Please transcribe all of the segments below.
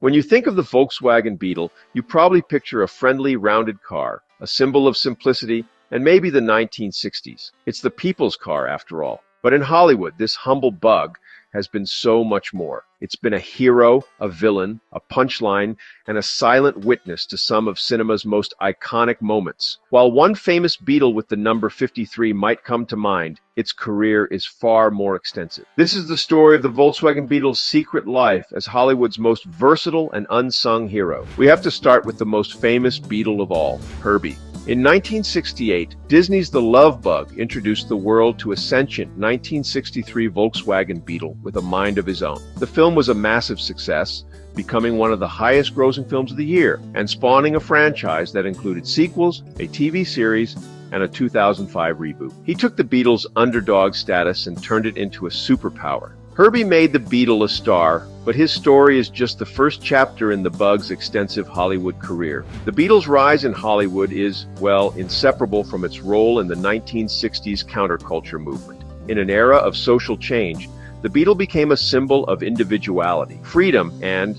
When you think of the Volkswagen Beetle, you probably picture a friendly, rounded car, a symbol of simplicity, and maybe the 1960s. It's the people's car, after all. But in Hollywood, this humble bug has been so much more. It's been a hero, a villain, a punchline, and a silent witness to some of cinema's most iconic moments. While one famous Beetle with the number 53 might come to mind, its career is far more extensive. This is the story of the Volkswagen Beetle's secret life as Hollywood's most versatile and unsung hero. We have to start with the most famous Beetle of all, Herbie. In 1968, Disney's The Love Bug introduced the world to a sentient 1963 Volkswagen Beetle with a mind of his own. The film was a massive success, becoming one of the highest-grossing films of the year, and spawning a franchise that included sequels, a TV series, and a 2005 reboot. He took the Beetle's underdog status and turned it into a superpower. Herbie made the Beetle a star, but his story is just the first chapter in the Bug's extensive Hollywood career. The Beetle's rise in Hollywood is, well, inseparable from its role in the 1960s counterculture movement. In an era of social change, the Beetle became a symbol of individuality, freedom, and,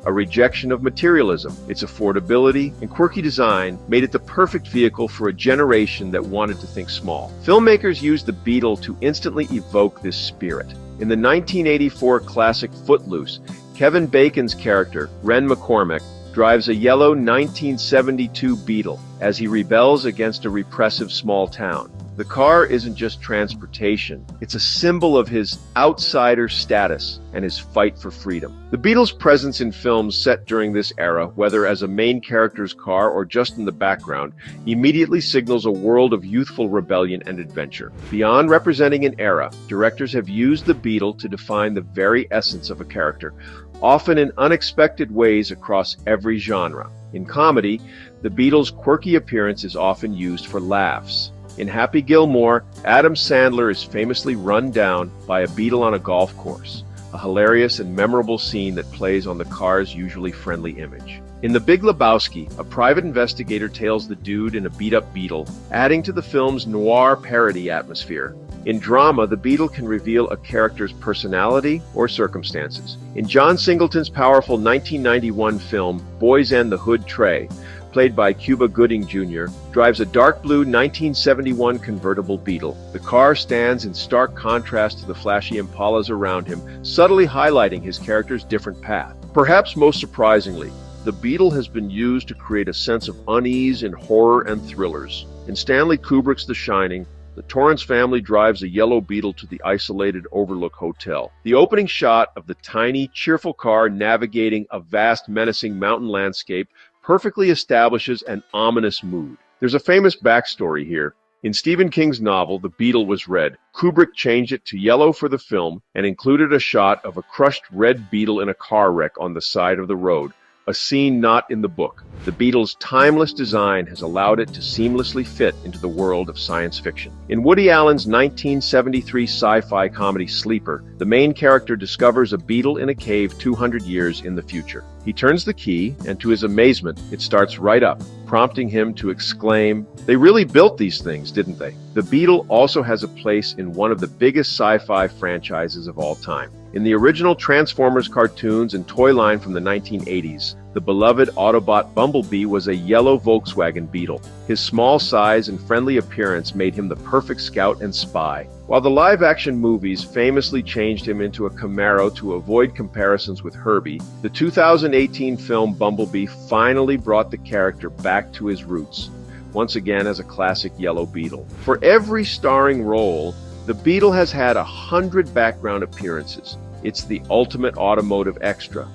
a rejection of materialism. Its affordability and quirky design made it the perfect vehicle for a generation that wanted to think small. Filmmakers used the Beetle to instantly evoke this spirit. In the 1984 classic Footloose, Kevin Bacon's character, Ren McCormack, drives a yellow 1972 Beetle as he rebels against a repressive small town. The car isn't just transportation, it's a symbol of his outsider status and his fight for freedom. The Beetle's presence in films set during this era, whether as a main character's car or just in the background, immediately signals a world of youthful rebellion and adventure. Beyond representing an era, directors have used the Beetle to define the very essence of a character, often in unexpected ways across every genre. In comedy, the Beetle's quirky appearance is often used for laughs. In Happy Gilmore, Adam Sandler is famously run down by a Beetle on a golf course, a hilarious and memorable scene that plays on the car's usually friendly image. In The Big Lebowski, a private investigator tails the dude in a beat-up Beetle, adding to the film's noir parody atmosphere. In drama, the Beetle can reveal a character's personality or circumstances. In John Singleton's powerful 1991 film, Boys and the Hood Trey, played by Cuba Gooding Jr., drives a dark blue 1971 convertible Beetle. The car stands in stark contrast to the flashy Impalas around him, subtly highlighting his character's different path. Perhaps most surprisingly, the Beetle has been used to create a sense of unease in horror and thrillers. In Stanley Kubrick's The Shining, the Torrance family drives a yellow Beetle to the isolated Overlook Hotel. The opening shot of the tiny, cheerful car navigating a vast, menacing mountain landscape perfectly establishes an ominous mood. There's a famous backstory here. In Stephen King's novel, The Beetle Was Red. Kubrick changed it to yellow for the film and included a shot of a crushed red beetle in a car wreck on the side of the road, a scene not in the book. The Beetle's timeless design has allowed it to seamlessly fit into the world of science fiction. In Woody Allen's 1973 sci-fi comedy Sleeper, the main character discovers a beetle in a cave 200 years in the future. He turns the key, and to his amazement, it starts right up, prompting him to exclaim, "They really built these things, didn't they?" The Beetle also has a place in one of the biggest sci-fi franchises of all time. In the original Transformers cartoons and toy line from the 1980s, the beloved Autobot Bumblebee was a yellow Volkswagen Beetle. His small size and friendly appearance made him the perfect scout and spy. While the live-action movies famously changed him into a Camaro to avoid comparisons with Herbie, the 2018 film Bumblebee finally brought the character back to his roots, once again as a classic yellow Beetle. For every starring role, the Beetle has had 100 background appearances. It's the ultimate automotive extra,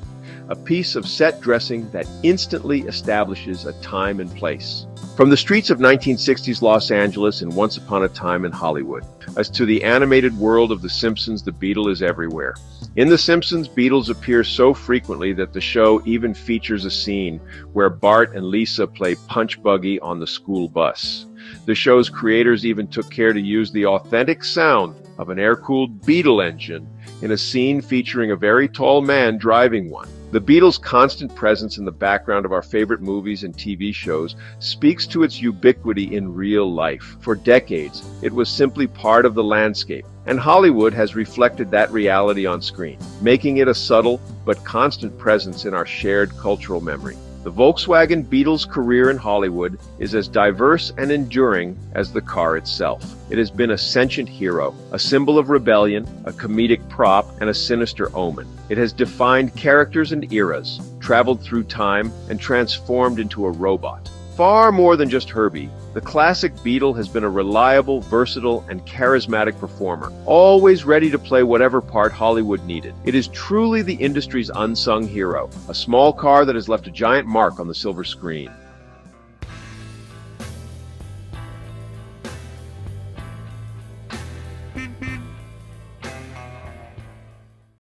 a piece of set dressing that instantly establishes a time and place. From the streets of 1960s Los Angeles and Once Upon a Time in Hollywood, as to the animated world of The Simpsons, the Beetle is everywhere. In The Simpsons, Beetles appear so frequently that the show even features a scene where Bart and Lisa play punch buggy on the school bus. The show's creators even took care to use the authentic sound of an air-cooled Beetle engine in a scene featuring a very tall man driving one. The Beetle's constant presence in the background of our favorite movies and TV shows speaks to its ubiquity in real life. For decades, it was simply part of the landscape, and Hollywood has reflected that reality on screen, making it a subtle but constant presence in our shared cultural memory. The Volkswagen Beetle's career in Hollywood is as diverse and enduring as the car itself. It has been a sentient hero, a symbol of rebellion, a comedic prop, and a sinister omen. It has defined characters and eras, traveled through time, and transformed into a robot. Far more than just Herbie, the classic Beetle has been a reliable, versatile, and charismatic performer, always ready to play whatever part Hollywood needed. It is truly the industry's unsung hero, a small car that has left a giant mark on the silver screen.